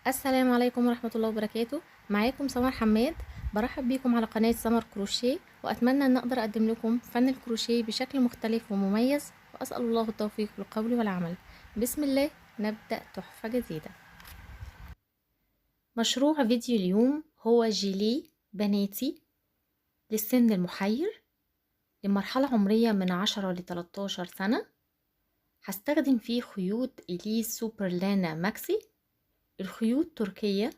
السلام عليكم ورحمة الله وبركاته. معاكم سمر حماد. برحب بيكم على قناة سمر كروشيه، وأتمنى أن أقدر أقدم لكم فن الكروشيه بشكل مختلف ومميز، وأسأل الله التوفيق في القول والعمل. بسم الله، نبدأ تحفة جديدة. مشروع فيديو اليوم هو جيلي بناتي للسن المحير، لمرحلة عمرية من 10 ل 13 سنة. هستخدم فيه خيوط إليس سوبر لانا ماكسي. الخيوط تركية.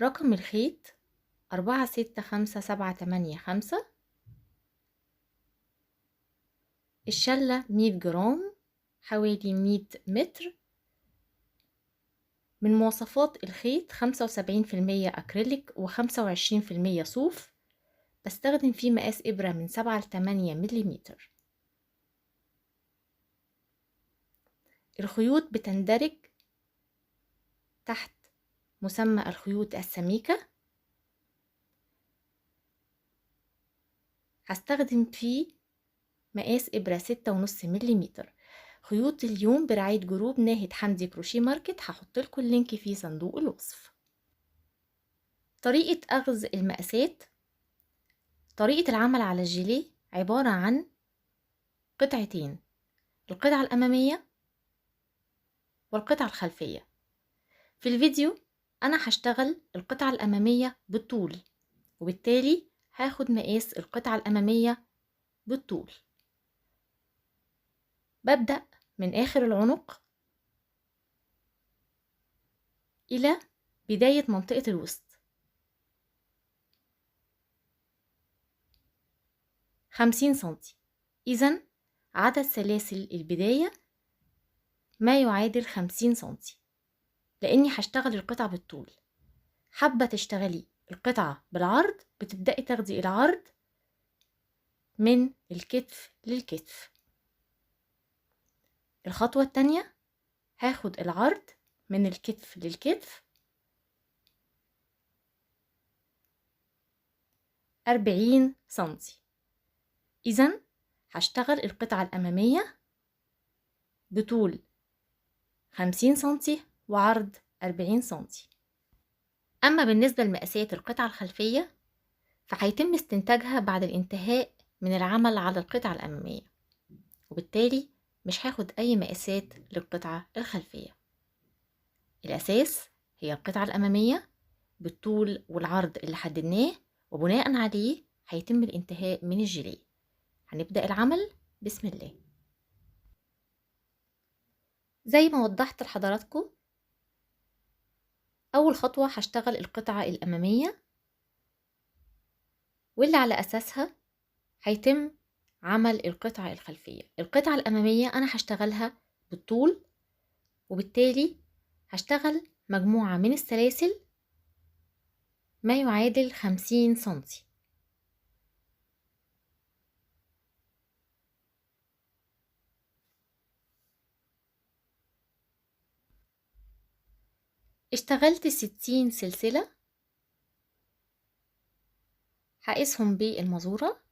رقم الخيط 46575. الشلة 100 جرام، حوالي 100 متر. من مواصفات الخيط 75% أكريليك و25% صوف. بستخدم فيه مقاس إبرة من 7 ل 8 مليمتر. الخيوط بتندرج تحت مسمى الخيوط السميكة. هستخدم فيه مقاس إبرة 6.5 مليمتر. خيوط اليوم برعاية جروب ناهد حمدي كروشيه ماركت، هحط لكم اللينك في صندوق الوصف. طريقة أخذ المقاسات. طريقة العمل على الجيليه عبارة عن قطعتين، القطعة الأمامية والقطعة الخلفية. في الفيديو أنا هشتغل القطعة الأمامية بالطول، وبالتالي هاخد مقاس القطعة الأمامية بالطول. ببدأ من آخر العنق إلى بداية منطقة الوسط 50 سنتي. إذن عدد سلاسل البداية ما يعادل 50 سنتي، لأني هشتغل القطعة بالطول. حابة تشتغلي القطعة بالعرض، بتبدأي تاخدي العرض من الكتف للكتف. الخطوة التانية هاخد العرض من الكتف للكتف 40 سنتي. إذن هشتغل القطعة الأمامية بطول 50 سنتي وعرض 40 سنتي. أما بالنسبة لمقاسات القطعة الخلفية فهيتم استنتاجها بعد الانتهاء من العمل على القطعة الأمامية، وبالتالي مش هاخد أي مقاسات للقطعة الخلفية. الأساس هي القطعة الأمامية بالطول والعرض اللي حددناه، وبناء عليه هيتم الانتهاء من الجيليه. هنبدأ العمل بسم الله. زي ما وضحت لحضراتكم، أول خطوة هشتغل القطعة الأمامية، واللي على أساسها هيتم عمل القطعة الخلفية. القطعة الأمامية أنا هشتغلها بالطول، وبالتالي هشتغل مجموعة من السلاسل ما يعادل 50 سنتي. اشتغلت 60 سلسلة، هقيسهم بالمزورة.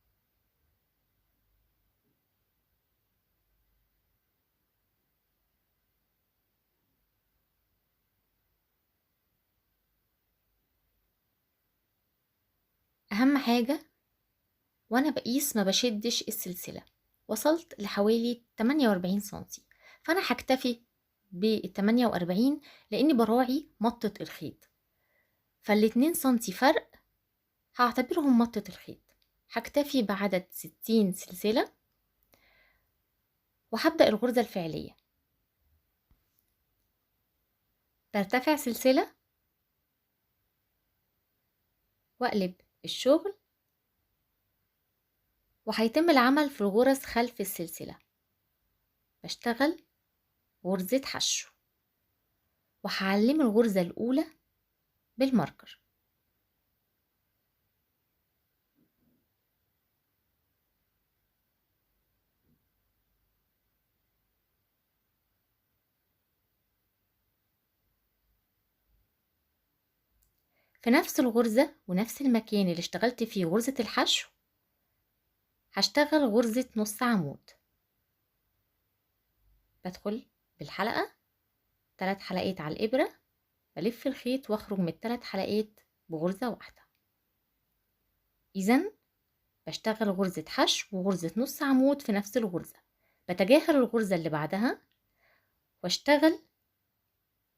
أهم حاجة وأنا بقيس ما بشدش السلسلة. وصلت لحوالي 48 سنتي، فأنا هكتفي بال48 لأني براعي مطة الخيط، فال2 سنتي فرق هعتبرهم مطة الخيط. هكتفي بعدد 60 سلسلة، وهبدأ الغرزة الفعلية. برتفع سلسلة وأقلب الشغل، وهيتم العمل في الغرز خلف السلسلة. بشتغل غرزة حشو، وهعلم الغرزة الأولى بالماركر. في نفس الغرزة ونفس المكان اللي اشتغلت فيه غرزة الحشو هشتغل غرزة نص عمود. بدخل بالحلقة 3 حلقات على الإبرة، بلف الخيط واخرج من ال3 حلقات بغرزة واحدة. إذن بشتغل غرزة حشو وغرزة نص عمود في نفس الغرزة، بتجاهل الغرزة اللي بعدها واشتغل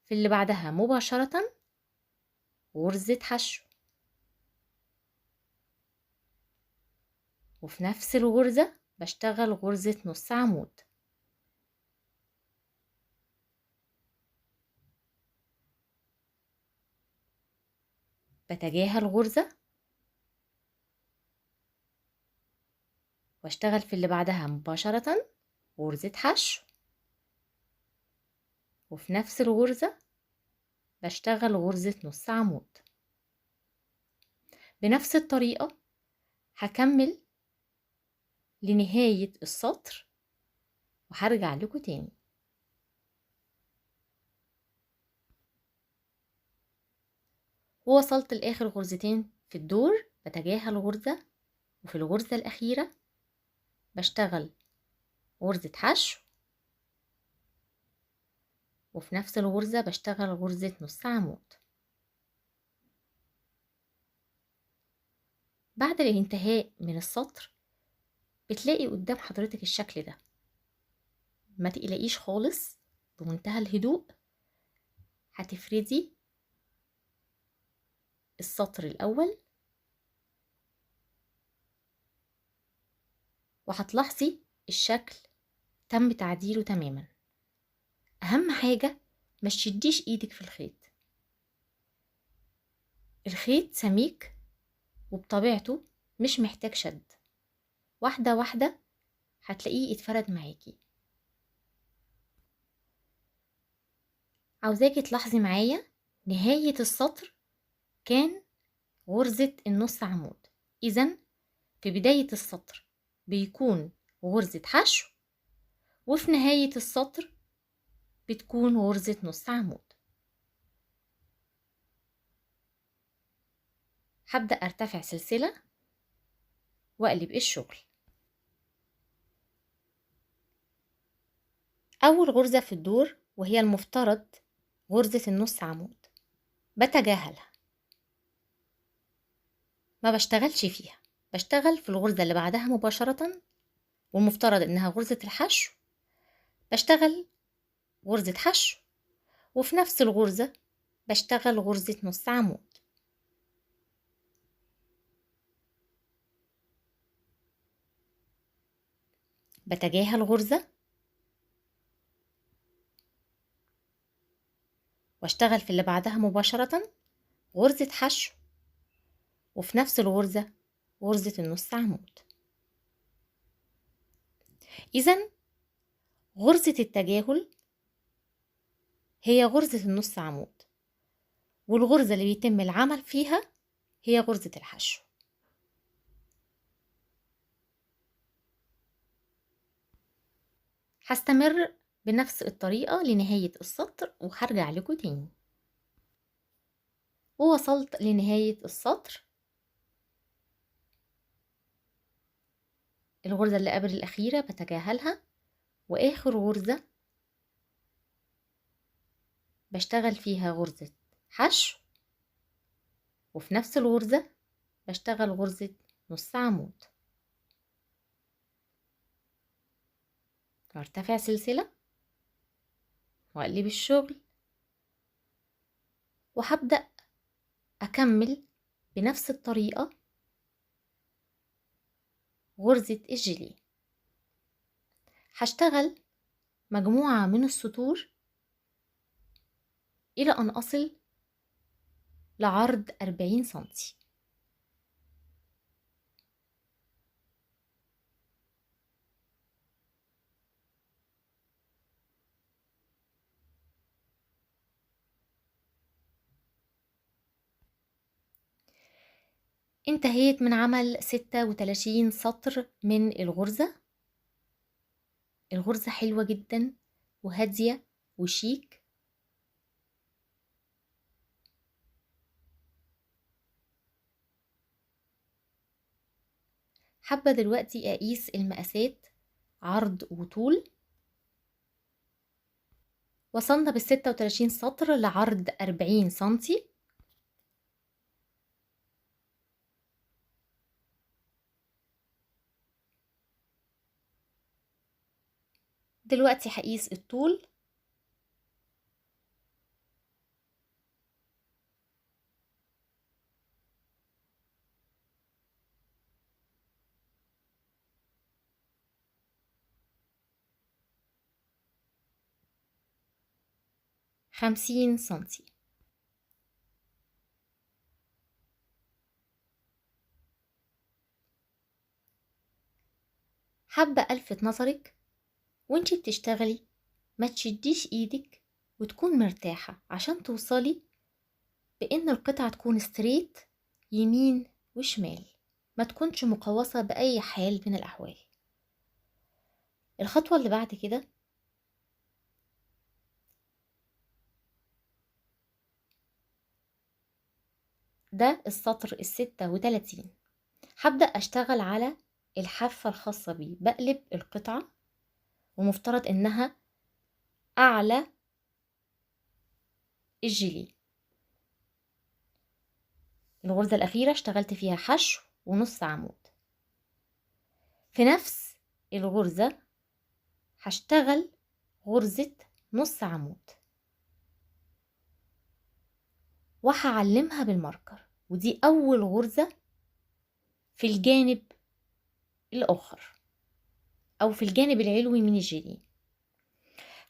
في اللي بعدها مباشرة غرزة حشو، وفي نفس الغرزة بشتغل غرزة نص عمود. بتجاهل غرزة واشتغل في اللي بعدها مباشرة غرزة حشو، وفي نفس الغرزة بشتغل غرزة نص عمود. بنفس الطريقة هكمل لنهاية السطر وهرجع لكم تاني. ووصلت لآخر غرزتين في الدور بتجاهل غرزة، وفي الغرزة الأخيرة بشتغل غرزة حشو، وفي نفس الغرزة بشتغل غرزة نص عمود. بعد الانتهاء من السطر بتلاقي قدام حضرتك الشكل ده، ما تقلقيش خالص، بمنتهى الهدوء هتفردي السطر الأول وهتلاحظي الشكل تم تعديله تماما. أهم حاجة ما تشديش ايدك في الخيط، الخيط سميك وبطبيعته مش محتاج شد، واحدة واحدة هتلاقيه اتفرد معاكي. عاوزاكي تلاحظي معايا نهاية السطر كان غرزة النص عمود، إذن في بداية السطر بيكون غرزة حشو، وفي نهاية السطر بتكون غرزة نص عمود. هبدأ أرتفع سلسلة وأقلب الشغل. أول غرزة في الدور وهي المفترض غرزة النص عمود بتجاهلها، ما بشتغلش فيها، بشتغل في الغرزة اللي بعدها مباشرة، والمفترض إنها غرزة الحشو، بشتغل غرزة حشو، وفي نفس الغرزة بشتغل غرزة نص عمود. بتجاهل غرزة واشتغل في اللي بعدها مباشرة غرزة حشو، وفي نفس الغرزة غرزة النص عمود. إذن غرزة التجاهل هي غرزة النص عمود، والغرزة اللي بيتم العمل فيها هي غرزة الحشو. هستمر بنفس الطريقة لنهاية السطر وهرجع لكم تاني. ووصلت لنهاية السطر، الغرزة اللي قبل الأخيرة بتجاهلها، وآخر غرزة بشتغل فيها غرزة حشو، وفي نفس الغرزة بشتغل غرزة نص عمود. وارتفع سلسلة واقلب الشغل، وهبدأ أكمل بنفس الطريقة غرزة الجيلي. هشتغل مجموعة من السطور إلى أن أصل لعرض 40 سنتي. انتهيت من عمل 36 سطر من الغرزة. الغرزة حلوة جدا وهادية وشيك. حابة دلوقتي أقيس المقاسات عرض وطول. وصلنا بال36 سطر لعرض 40 سنتي. دلوقتي هقيس الطول. خمسين سنتي. حابة ألفت نظرك وانتي بتشتغلي ما تشديش ايدك وتكون مرتاحة عشان توصلي بان القطعة تكون ستريت يمين وشمال، ما تكونش مقوسة بأي حال من الأحوال. الخطوة اللي بعد كده ده السطر ال36. هبدأ أشتغل على الحافة الخاصة بيه. بقلب القطعة ومفترض إنها أعلى الجيلي. الغرزة الأخيرة اشتغلت فيها حشو ونص عمود. في نفس الغرزة هشتغل غرزة نص عمود وهعلمها بالماركر، ودي أول غرزة في الجانب الآخر أو في الجانب العلوي من الجيلي.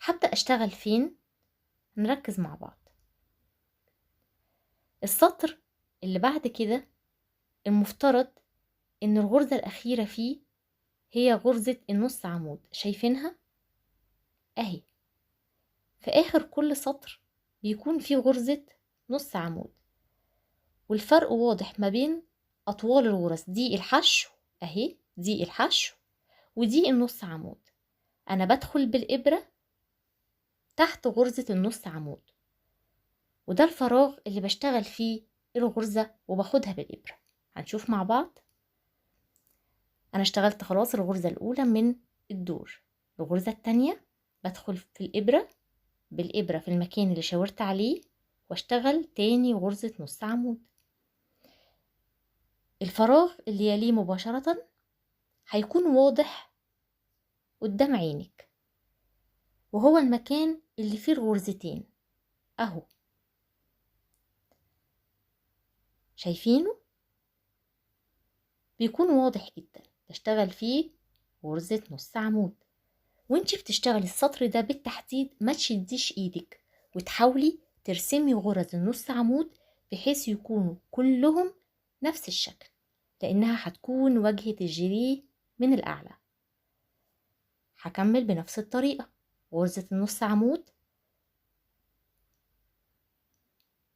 هبدأ أشتغل فين؟ نركز مع بعض. السطر اللي بعد كده المفترض إن الغرزة الأخيرة فيه هي غرزة النص عمود، شايفينها؟ أهي. في آخر كل سطر بيكون فيه غرزة نص عمود، والفرق واضح ما بين أطوال الغرز. دي الحشو أهي، دي الحشو ودي النص عمود. أنا بدخل بالإبرة تحت غرزة النص عمود، وده الفراغ اللي بشتغل فيه الغرزة وباخدها بالإبرة. هنشوف مع بعض. أنا اشتغلت خلاص الغرزة الأولى من الدور. الغرزة التانية بدخل في الإبرة بالإبرة في المكان اللي شاورت عليه واشتغل تاني غرزة نص عمود. الفراغ اللي يليه مباشرة هيكون واضح قدام عينك، وهو المكان اللي فيه الغرزتين اهو، شايفينه؟ بيكون واضح جدا. بشتغل فيه غرزة نص عمود. وانتي بتشتغلي السطر ده بالتحديد ما تشديش ايدك، وتحاولي ترسمي غرز النص عمود بحيث يكونوا كلهم نفس الشكل، لانها هتكون واجهة الجيليه من الاعلى. هكمل بنفس الطريقة. غرزة النص عمود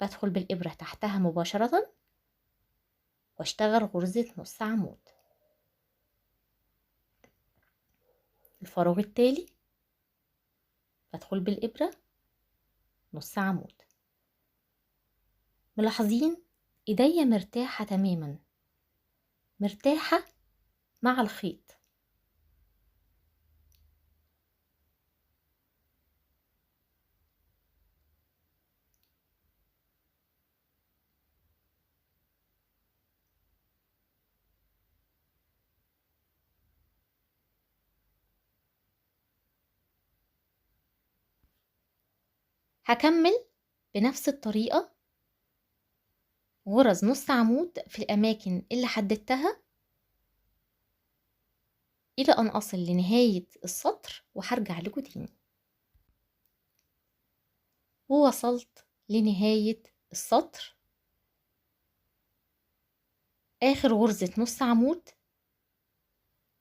بدخل بالإبرة تحتها مباشرة واشتغل غرزة نص عمود. الفراغ التالي بدخل بالإبرة نص عمود. ملاحظين ايديا مرتاحة تماما، مرتاحة مع الخيط. هكمل بنفس الطريقة غرز نص عمود في الأماكن اللي حددتها إلى أن أصل لنهاية السطر، وهرجع لكم تاني. ووصلت لنهاية السطر. آخر غرزة نص عمود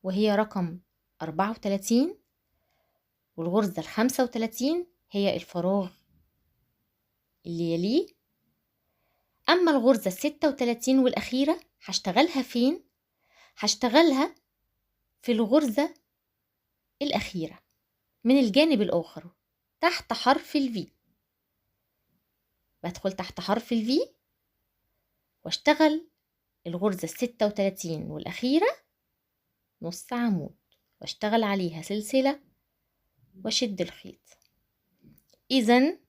وهي رقم 34، والغرزة 35 هي الفراغ اللي يليه. أما الغرزة 36 والأخيرة هشتغلها فين؟ هشتغلها في الغرزة الأخيرة من الجانب الآخر تحت حرف الفي. بدخل تحت حرف الفي واشتغل الغرزة 36 والأخيرة نص عمود، واشتغل عليها سلسلة وشد الخيط. إذن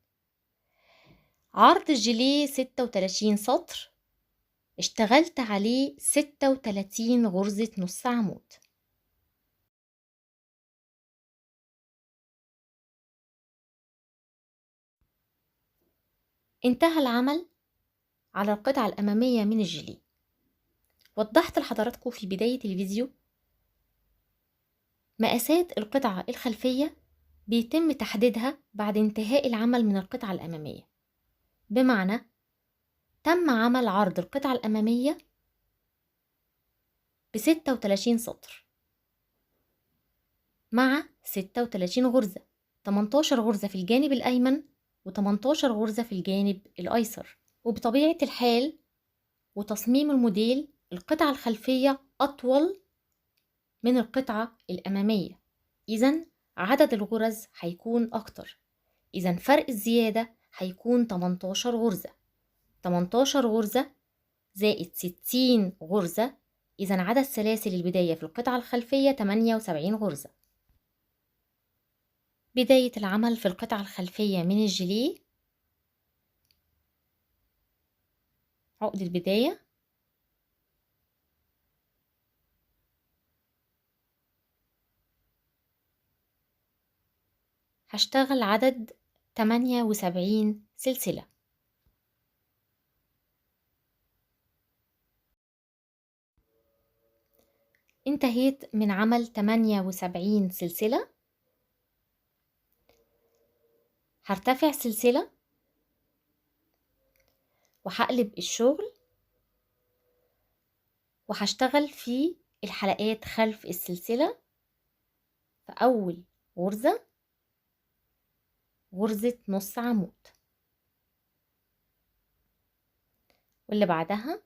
عرض الجيليه 36 سطر، اشتغلت عليه 36 غرزة نص عمود. انتهى العمل على القطعة الأمامية من الجيليه. وضحت لحضراتكم في بداية الفيديو مقاسات القطعة الخلفية بيتم تحديدها بعد انتهاء العمل من القطعة الأمامية، بمعنى تم عمل عرض القطعة الأمامية ب36 سطر مع 36 غرزة، 18 غرزة في الجانب الأيمن و18 غرزة في الجانب الأيسر. وبطبيعة الحال وتصميم الموديل القطعة الخلفية أطول من القطعة الأمامية، إذن عدد الغرز هيكون أكتر، إذن فرق الزيادة هيكون 18 غرزة. 18 غرزة زائد 60 غرزة، إذن عدد سلاسل البداية في القطعة الخلفية 78 غرزة. بداية العمل في القطعة الخلفية من الجيليه، عقد البداية، هشتغل عدد 78 سلسلة. انتهيت من عمل 78 سلسلة. هرتفع سلسلة وهقلب الشغل وهشتغل في الحلقات خلف السلسلة. في أول غرزة غرزة نص عمود، واللي بعدها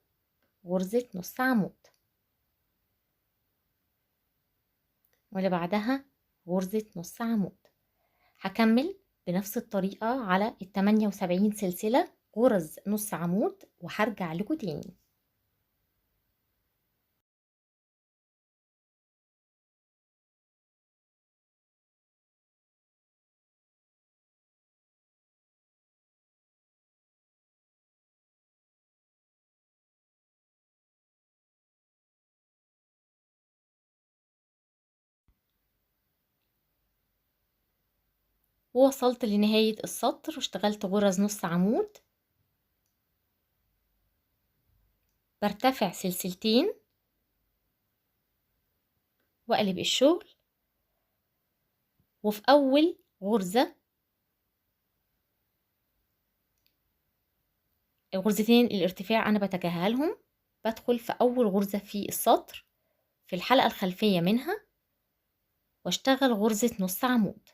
غرزة نص عمود، واللي بعدها غرزة نص عمود. هكمل بنفس الطريقة على 78 سلسلة غرز نص عمود وهرجع لكم تاني. ووصلت لنهاية السطر واشتغلت غرز نص عمود. برتفع سلسلتين واقلب الشغل، وفي أول غرزة غرزتين الارتفاع أنا بتجاهلهم، بدخل في أول غرزة في السطر في الحلقة الخلفية منها واشتغل غرزة نص عمود.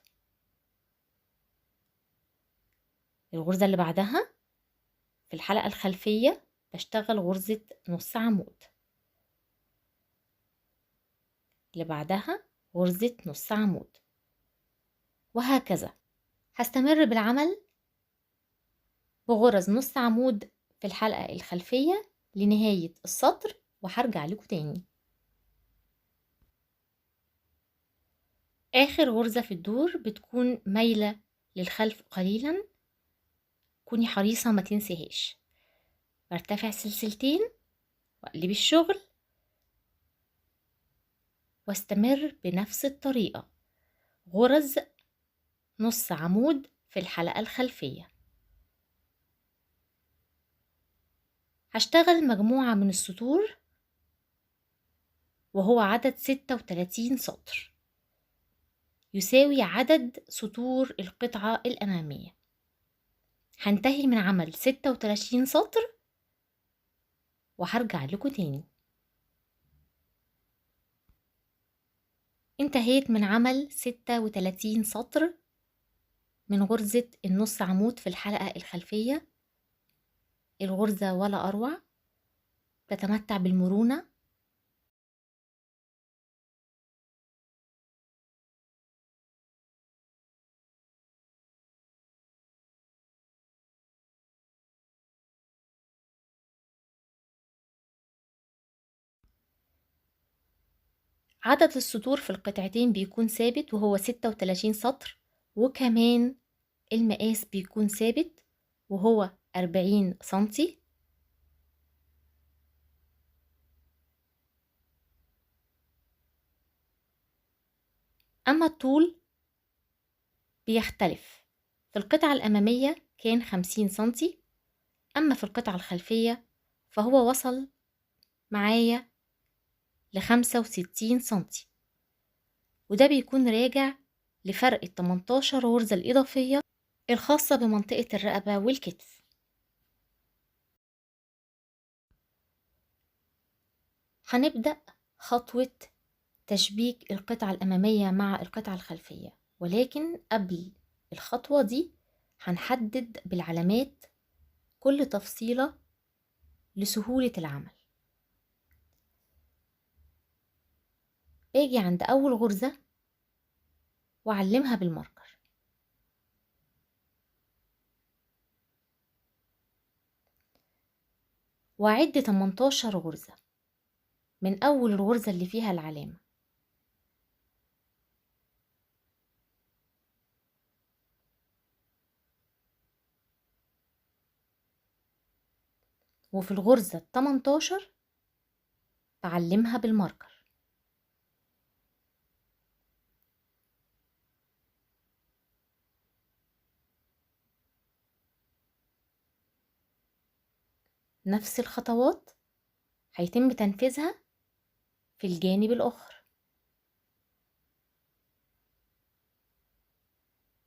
الغرزة اللي بعدها في الحلقة الخلفية بشتغل غرزة نص عمود، اللي بعدها غرزة نص عمود، وهكذا. هستمر بالعمل بغرز نص عمود في الحلقة الخلفية لنهاية السطر وهرجع لكم تاني. آخر غرزة في الدور بتكون مايلة للخلف قليلا، كوني حريصة ما تنسيهاش. برتفع سلسلتين واقلب الشغل واستمر بنفس الطريقة، غرز نص عمود في الحلقة الخلفية. هشتغل مجموعة من السطور وهو عدد 36 سطر، يساوي عدد سطور القطعة الأمامية. هنتهي من عمل 36 سطر وهرجع لكم تاني. انتهيت من عمل 36 سطر من غرزة النص عمود في الحلقة الخلفية. الغرزة ولا أروع، تتمتع بالمرونة. عدد السطور في القطعتين بيكون ثابت وهو 36 سطر، وكمان المقاس بيكون ثابت وهو 40 سنتي. أما الطول بيختلف، في القطعة الأمامية كان 50 سنتي، أما في القطعة الخلفية فهو وصل معايا ل65 سنتي، وده بيكون راجع لفرق 18 غرزة الإضافية الخاصة بمنطقة الرقبة والكتف. هنبدأ خطوة تشبيك القطعة الأمامية مع القطعة الخلفية، ولكن قبل الخطوة دي هنحدد بالعلامات كل تفصيلة لسهولة العمل. باجي عند أول غرزة وأعلمها بالماركر، وأعد 18 غرزة من أول الغرزة اللي فيها العلامة، وفي الغرزة 18 بعلمها بالماركر، نفس الخطوات هيتم تنفيذها في الجانب الآخر.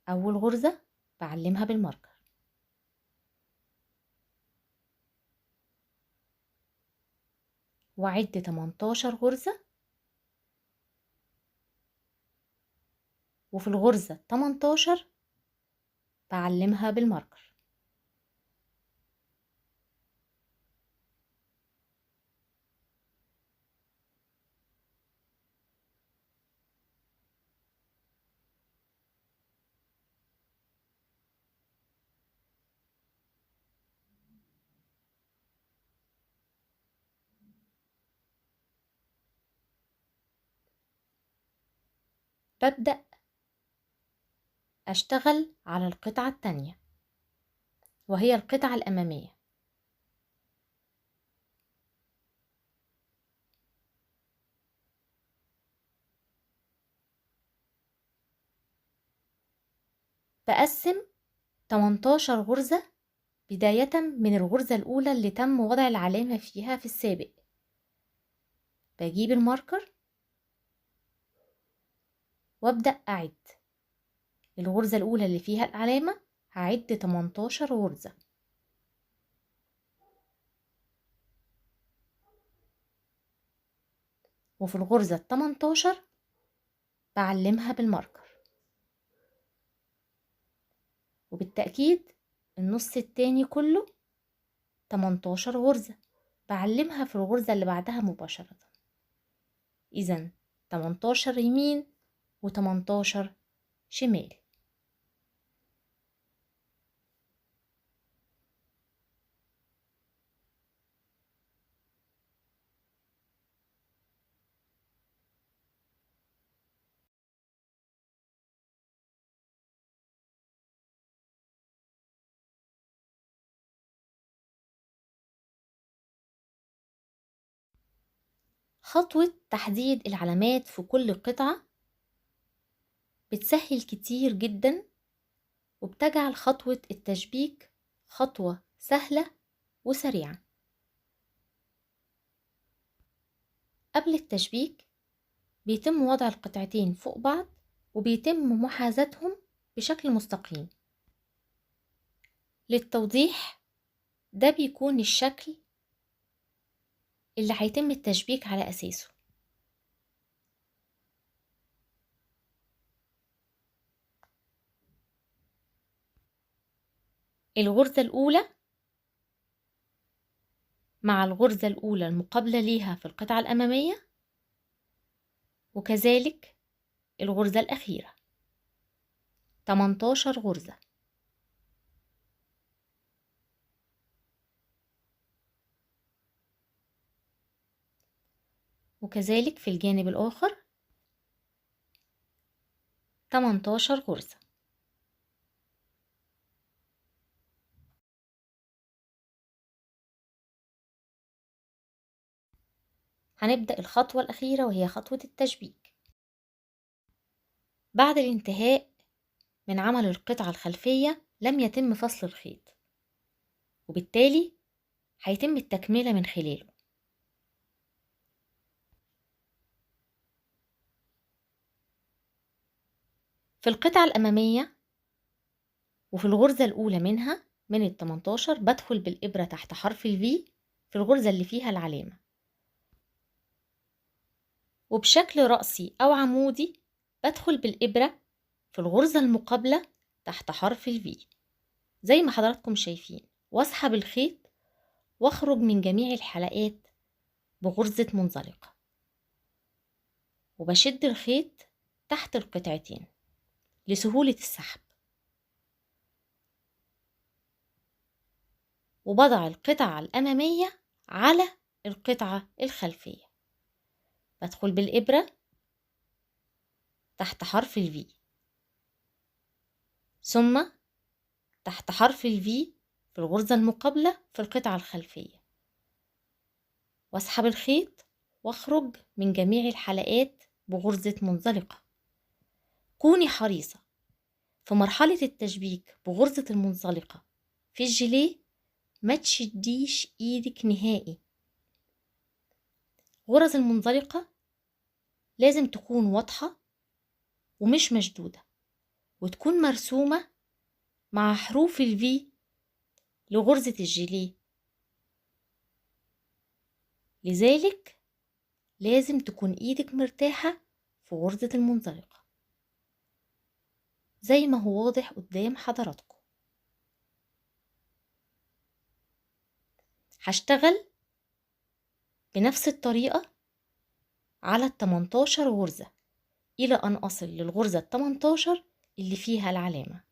أول غرزة بعلمها بالماركر، وأعد 18 غرزة، وفي الغرزة 18 بعلمها بالماركر، ببدأ أشتغل على القطعة التانية وهي القطعة الأمامية. بقسم 18 غرزة بداية من الغرزة الأولى اللي تم وضع العلامة فيها في السابق. بجيب الماركر وابدأ أعد الغرزة الأولى اللي فيها العلامة، هعد 18 غرزة، وفي الغرزة 18 بعلمها بالماركر، وبالتأكيد النص التاني كله 18 غرزة بعلمها في الغرزة اللي بعدها مباشرة. إذن 18 يمين و18 شمال. خطوة تحديد العلامات في كل قطعة بتسهل كتير جدا، وبتجعل خطوة التشبيك خطوة سهلة وسريعة. قبل التشبيك بيتم وضع القطعتين فوق بعض وبيتم محاذاتهم بشكل مستقيم. للتوضيح، ده بيكون الشكل اللي هيتم التشبيك على أساسه. الغرزة الأولى مع الغرزة الأولى المقابلة ليها في القطعة الأمامية، وكذلك الغرزة الأخيرة 18 غرزة. وكذلك في الجانب الآخر 18 غرزة. هنبدأ الخطوة الأخيرة وهي خطوة التشبيك. بعد الانتهاء من عمل القطعة الخلفية لم يتم فصل الخيط، وبالتالي هيتم التكملة من خلاله. في القطعة الأمامية وفي الغرزة الأولى منها من ال18 بدخل بالإبرة تحت حرف الفي في الغرزة اللي فيها العلامة، وبشكل رأسي أو عمودي بدخل بالإبرة في الغرزة المقابلة تحت حرف الفي زي ما حضراتكم شايفين، واسحب الخيط واخرج من جميع الحلقات بغرزة منزلقة، وبشد الخيط تحت القطعتين لسهولة السحب، وبضع القطعة الأمامية على القطعة الخلفية. بدخل بالإبرة تحت حرف الفي، ثم تحت حرف الفي في الغرزة المقابلة في القطعة الخلفية، واسحب الخيط واخرج من جميع الحلقات بغرزة منزلقة. كوني حريصة في مرحلة التشبيك بغرزة المنزلقة في الجيليه ما تشديش ايدك نهائي. غرز المنزلقة لازم تكون واضحة ومش مشدودة، وتكون مرسومة مع حروف الفي لغرزة الجيليه، لذلك لازم تكون ايدك مرتاحة في غرزة المنزلقة زي ما هو واضح قدام حضراتكم. هشتغل بنفس الطريقة على 18 غرزة إلى أن أصل للغرزة 18 اللي فيها العلامة.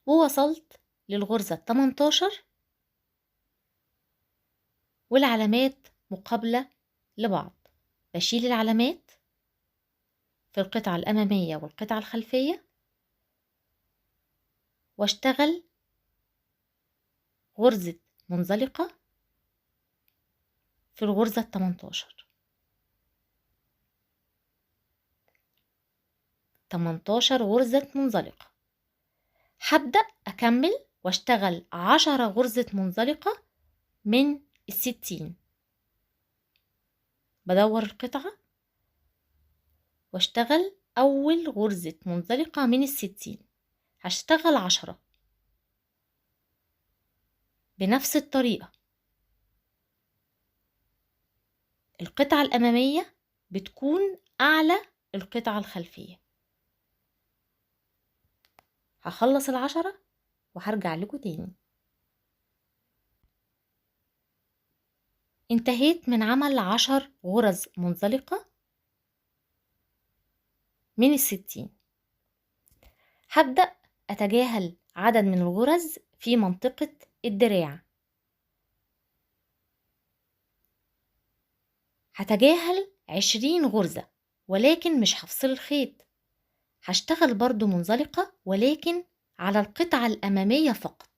ووصلت للغرزة 18 والعلامات مقابلة لبعض. بشيل العلامات في القطعة الأمامية والقطعة الخلفية واشتغل غرزة منزلقة في الغرزة 18 غرزة منزلقة. هبدأ أكمل واشتغل 10 غرزة منزلقة من 60. بدور القطعة واشتغل أول غرزة منزلقة من 60. هشتغل 10 بنفس الطريقة. القطعة الأمامية بتكون أعلى القطعة الخلفية. هخلص 10 وهرجع لكم تاني. انتهيت من عمل 10 غرز منزلقة من 60. هبدأ أتجاهل عدد من الغرز في منطقة الدراع. هتجاهل 20 غرزة، ولكن مش هفصل الخيط. هشتغل برضو منزلقة ولكن على القطعة الأمامية فقط.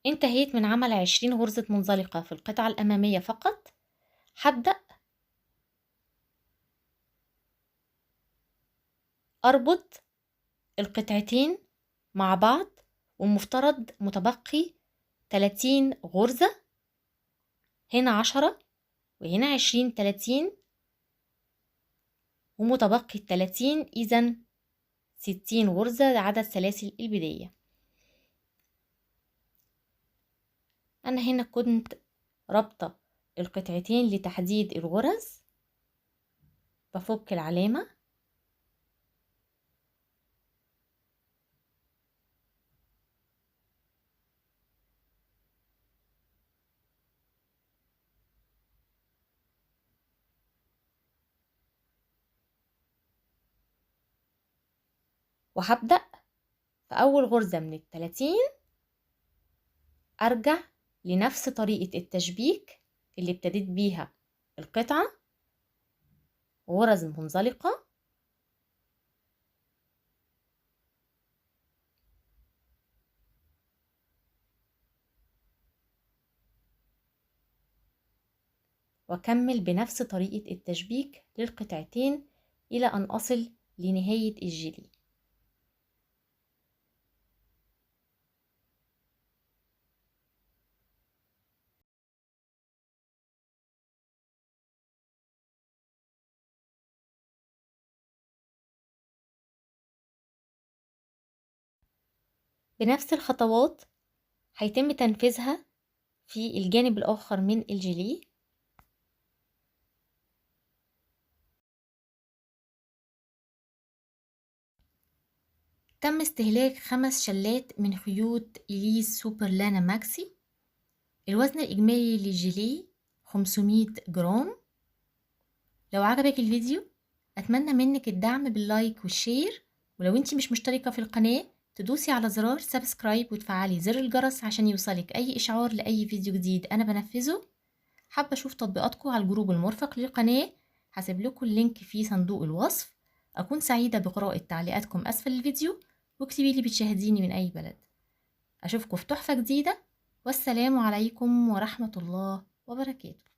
انتهيت من عمل 20 غرزة منزلقة في القطعة الأمامية فقط. هبدأ أربط القطعتين مع بعض، ومفترض متبقي 30 غرزة. هنا 10 وهنا 20، 30 ومتبقي 30، إذا 60 غرزة عدد سلاسل البداية. أنا هنا كنت رابطة القطعتين لتحديد الغرز. بفك العلامة وهبدأ في أول غرزة من ال30 أرجع لنفس طريقة التشبيك اللي ابتديت بيها القطعة، غرز منزلقة، وأكمل بنفس طريقة التشبيك للقطعتين إلى أن أصل لنهاية الجيلي. بنفس الخطوات هيتم تنفيذها في الجانب الآخر من الجيلي. تم استهلاك 5 شلات من خيوط إليس سوبر لانا ماكسي. الوزن الإجمالي للجيلي 500 جرام. لو عجبك الفيديو أتمنى منك الدعم باللايك والشير، ولو انتي مش مشتركة في القناة تدوسي على زرار سبسكرايب وتفعلي زر الجرس عشان يوصلك أي إشعار لأي فيديو جديد أنا بنفذه. حابة أشوف تطبيقاتكم على الجروب المرفق للقناة، هسيب لكم اللينك في صندوق الوصف. أكون سعيدة بقراءة تعليقاتكم أسفل الفيديو، واكتبي لي بتشاهديني من أي بلد. أشوفكم في تحفة جديدة، والسلام عليكم ورحمة الله وبركاته.